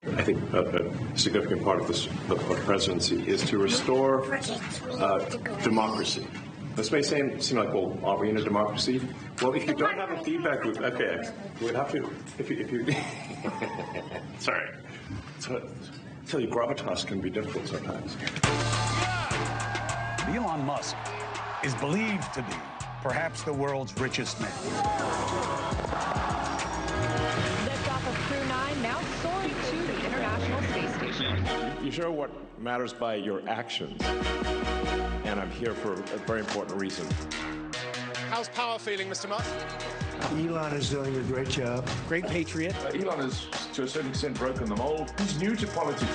I think a significant part of the presidency is to restore democracy. This may seem like, well, are we in a democracy? Well, if you don't have a feedback loop, okay, we'd have to, if you sorry. So, tell you, gravitas can be difficult sometimes. Elon Musk is believed to be perhaps the world's richest man. Liftoff of Crew 9 now soaring to the International Space Station. You show what matters by your actions. And I'm here for a very important reason. How's power feeling, Mr. Musk? Elon is doing a great job. Great patriot. Elon has, to a certain extent, broken the mold. He's new to politics.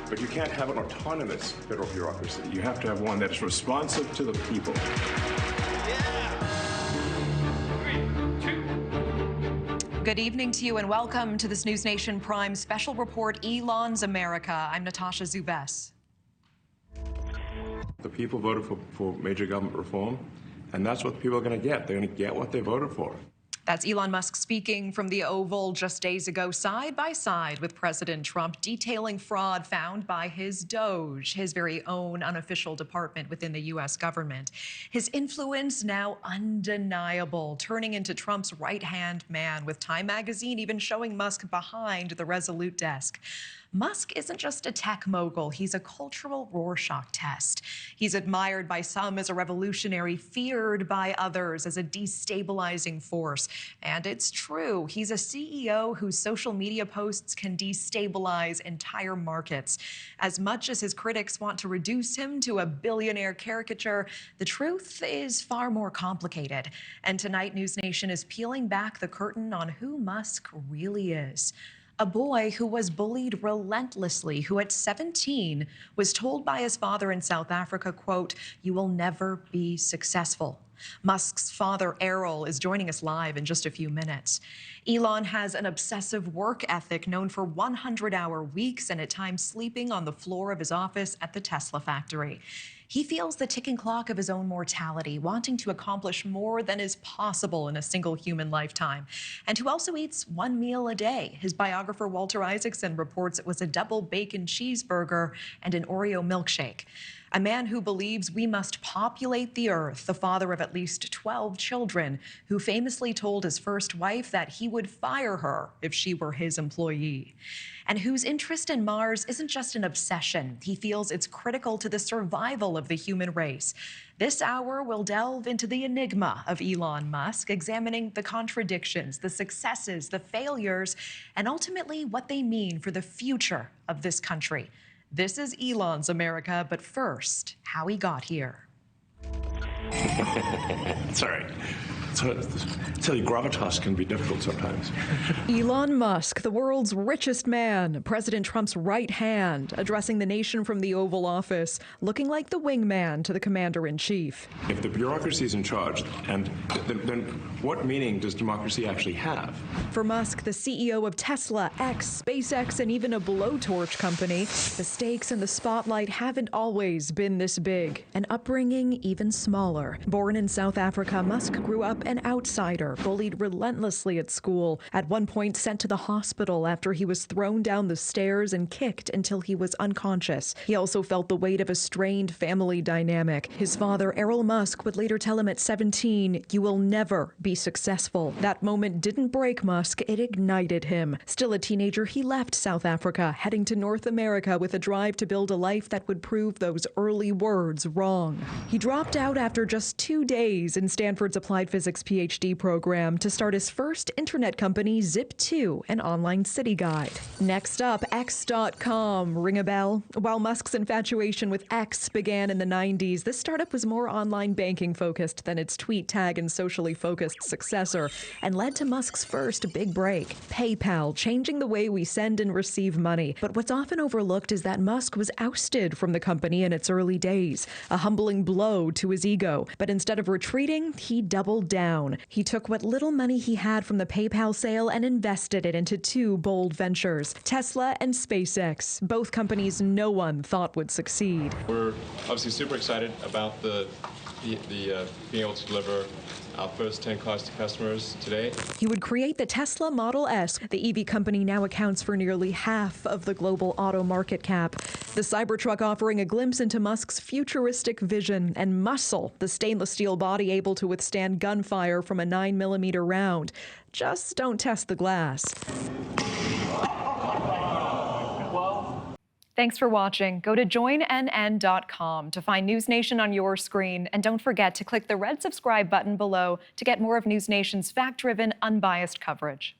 But you can't have an autonomous federal bureaucracy. You have to have one that is responsive to the people. Good evening to you and welcome to this NewsNation Prime special report, Elon's America. I'm Natasha Zubes. The people voted for major government reform, and that's what the people are going to get. They're going to get what they voted for. That's Elon Musk speaking from the Oval just days ago, side by side with President Trump, detailing fraud found by his Doge, his very own unofficial department within the U.S. government. His influence now undeniable, turning into Trump's right-hand man, with Time magazine even showing Musk behind the Resolute desk. Musk isn't just a tech mogul, he's a cultural Rorschach test. He's admired by some as a revolutionary, feared by others as a destabilizing force. And it's true, he's a CEO whose social media posts can destabilize entire markets. As much as his critics want to reduce him to a billionaire caricature, the truth is far more complicated. And tonight, NewsNation is peeling back the curtain on who Musk really is. A boy who was bullied relentlessly, who at 17 was told by his father in South Africa, quote, "You will never be successful." Musk's father, Errol, is joining us live in just a few minutes. Elon has an obsessive work ethic known for 100-hour weeks and at times sleeping on the floor of his office at the Tesla factory. He feels the ticking clock of his own mortality, wanting to accomplish more than is possible in a single human lifetime, and who also eats one meal a day. His biographer, Walter Isaacson, reports it was a double bacon cheeseburger and an Oreo milkshake. A man who believes we must populate the earth, the father of at least 12 children, who famously told his first wife that he would fire her if she were his employee, and whose interest in Mars isn't just an obsession. He feels it's critical to the survival of the human race. This hour will delve into the enigma of Elon Musk, examining the contradictions, the successes, the failures, and ultimately what they mean for the future of this country. This is Elon's America, but first, how he got here. Sorry. So, tell you, gravitas can be difficult sometimes. Elon Musk, the world's richest man, President Trump's right hand, addressing the nation from the Oval Office, looking like the wingman to the commander-in-chief. If the bureaucracy is in charge, and then what meaning does democracy actually have? For Musk, the CEO of Tesla, X, SpaceX, and even a blowtorch company, the stakes in the spotlight haven't always been this big. An upbringing even smaller. Born in South Africa, Musk grew up an outsider, bullied relentlessly at school, at one point sent to the hospital after he was thrown down the stairs and kicked until he was unconscious. He also felt the weight of a strained family dynamic. His father, Elon Musk, would later tell him at 17, "You will never be successful." That moment didn't break Musk, it ignited him. Still a teenager, he left South Africa, heading to North America with a drive to build a life that would prove those early words wrong. He dropped out after just 2 days in Stanford's Applied Physics PhD program to start his first internet company, Zip2, an online city guide. Next up, X.com. Ring a bell? While Musk's infatuation with X began in the 90s, this startup was more online banking focused than its tweet tag and socially focused successor, and led to Musk's first big break. PayPal, changing the way we send and receive money. But what's often overlooked is that Musk was ousted from the company in its early days, a humbling blow to his ego. But instead of retreating, he doubled down. He took what little money he had from the PayPal sale and invested it into two bold ventures, Tesla and SpaceX, both companies no one thought would succeed. We're obviously super excited about the being able to deliver our first 10 cars to customers today. He would create the Tesla Model S. The EV company now accounts for nearly half of the global auto market cap. The Cybertruck offering a glimpse into Musk's futuristic vision and muscle, the stainless steel body able to withstand gunfire from a 9mm round. Just don't test the glass. Thanks for watching. Go to joinnn.com to find NewsNation on your screen. And don't forget to click the red subscribe button below to get more of NewsNation's fact-driven, unbiased coverage.